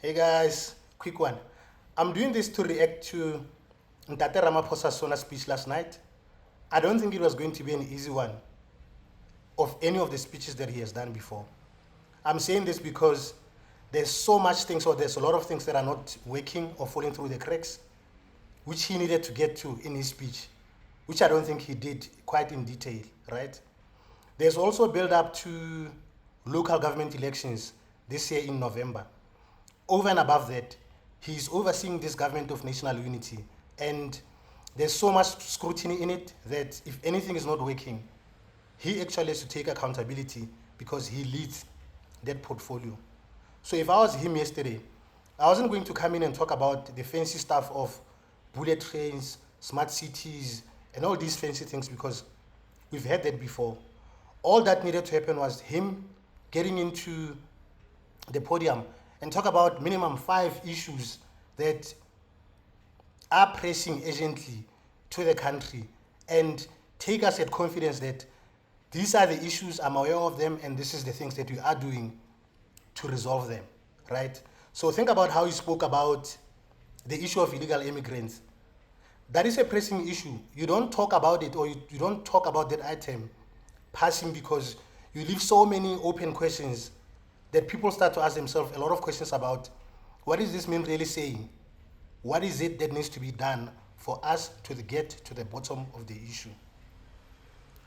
Hey guys, quick one. I'm doing this to react to Ntate Ramaphosa's Sona speech last night. I don't think it was going to be an easy one of any of the speeches that he has done before. I'm saying this because there's so much things, or there's a lot of things that are not working or falling through the cracks, which he needed to get to in his speech, which I don't think he did quite in detail, right? There's also a build up to local government elections this year in November. Over and above that, he's overseeing this government of national unity. And there's so much scrutiny in it that if anything is not working, he actually has to take accountability because he leads that portfolio. So if I was him yesterday, I wasn't going to come in and talk about the fancy stuff of bullet trains, smart cities, and all these fancy things because we've had that before. All that needed to happen was him getting into the podium and talk about minimum 5 issues that are pressing urgently to the country and take us at confidence that these are the issues, I'm aware of them, and this is the things that we are doing to resolve them, right? So think about how he spoke about the issue of illegal immigrants. That is a pressing issue. You don't talk about it, or you don't talk about that item passing because you leave so many open questions that people start to ask themselves a lot of questions about what is this man really saying? What is it that needs to be done for us to get to the bottom of the issue?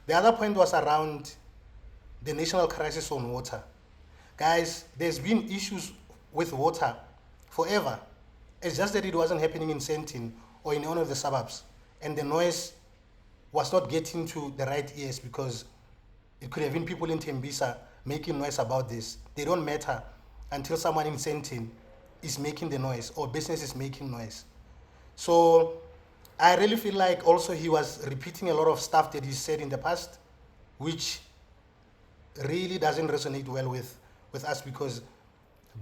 The other point was around the national crisis on water. Guys, there's been issues with water forever. It's just that it wasn't happening in Sentin or in one of the suburbs. And the noise was not getting to the right ears because it could have been people in Tembisa making noise about this. They don't matter until someone in Sentin is making the noise or business is making noise. So I really feel like also he was repeating a lot of stuff that he said in the past, which really doesn't resonate well with us because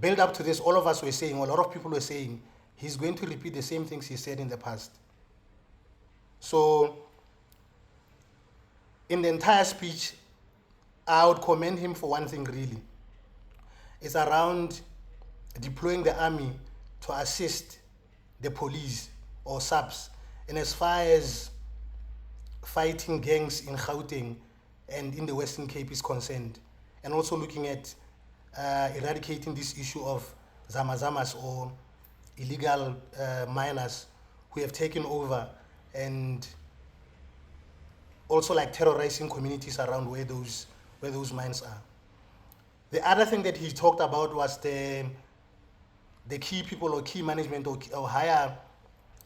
build up to this, all of us were saying, or a lot of people were saying, he's going to repeat the same things he said in the past. So in the entire speech, I would commend him for one thing really. It's around deploying the army to assist the police or SAPS and as far as fighting gangs in Gauteng and in the Western Cape is concerned, and also looking at eradicating this issue of zamazamas or illegal miners who have taken over and also like terrorizing communities around where those mines are. The other thing that he talked about was the key people or key management or higher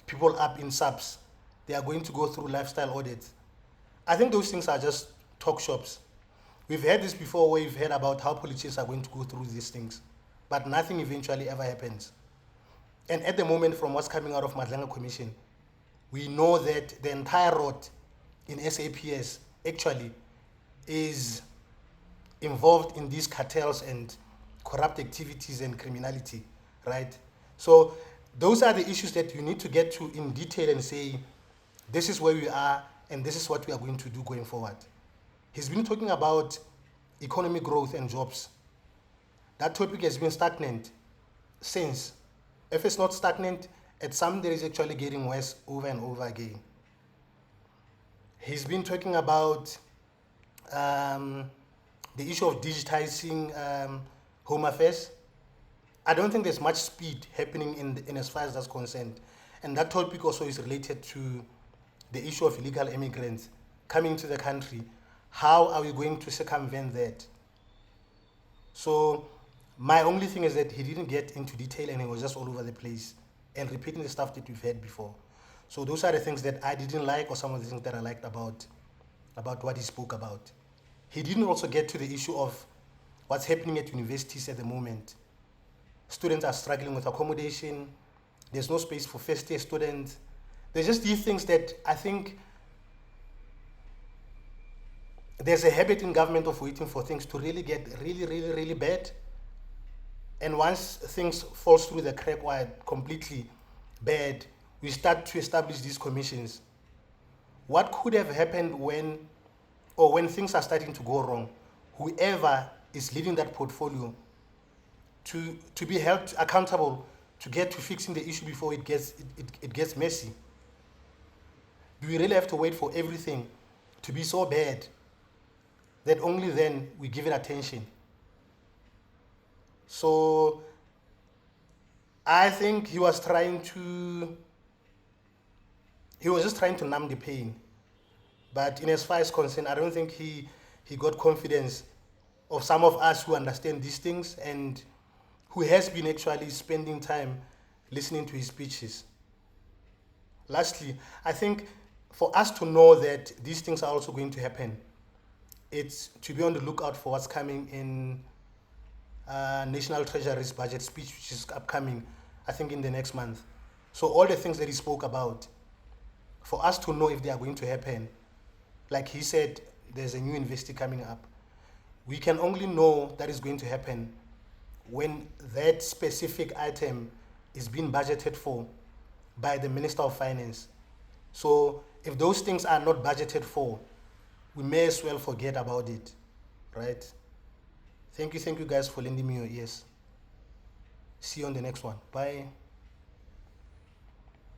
people up in SAPS. They are going to go through lifestyle audits. I think those things are just talk shops. We've heard this before where we've heard about how politicians are going to go through these things, but nothing eventually ever happens. And at the moment, from what's coming out of Madlanga Commission, we know that the entire road in SAPS actually is involved in these cartels and corrupt activities and criminality, right? So those are the issues that you need to get to in detail and say, this is where we are and this is what we are going to do going forward. He's been talking about economic growth and jobs. That topic has been stagnant since. If it's not stagnant, at some there is actually getting worse over and over again. He's been talking about the issue of digitizing home affairs. I don't think there's much speed happening in as far as that's concerned. And that topic also is related to the issue of illegal immigrants coming to the country. How are we going to circumvent that? So my only thing is that he didn't get into detail and he was just all over the place and repeating the stuff that we've heard before. So those are the things that I didn't like, or some of the things that I liked about what he spoke about. He didn't also get to the issue of what's happening at universities at the moment. Students are struggling with accommodation. There's no space for first-year students. There's just these things that I think there's a habit in government of waiting for things to really get really bad. And once things fall through the crack or are completely bad, we start to establish these commissions. What could have happened when things are starting to go wrong? Whoever is leading that portfolio to be held accountable to get to fixing the issue before it gets messy? Do we really have to wait for everything to be so bad that only then we give it attention? So I think he was just trying to numb the pain. But in as far as concerned, I don't think he got confidence of some of us who understand these things and who has been actually spending time listening to his speeches. Lastly, I think for us to know that these things are also going to happen, it's to be on the lookout for what's coming in National Treasury's budget speech, which is upcoming, I think, in the next month. So all the things that he spoke about, for us to know if they are going to happen, like he said, there's a new investee coming up. We can only know that is going to happen when that specific item is being budgeted for by the Minister of Finance. So if those things are not budgeted for, we may as well forget about it, right? Thank you guys for lending me your ears. See you on the next one. Bye.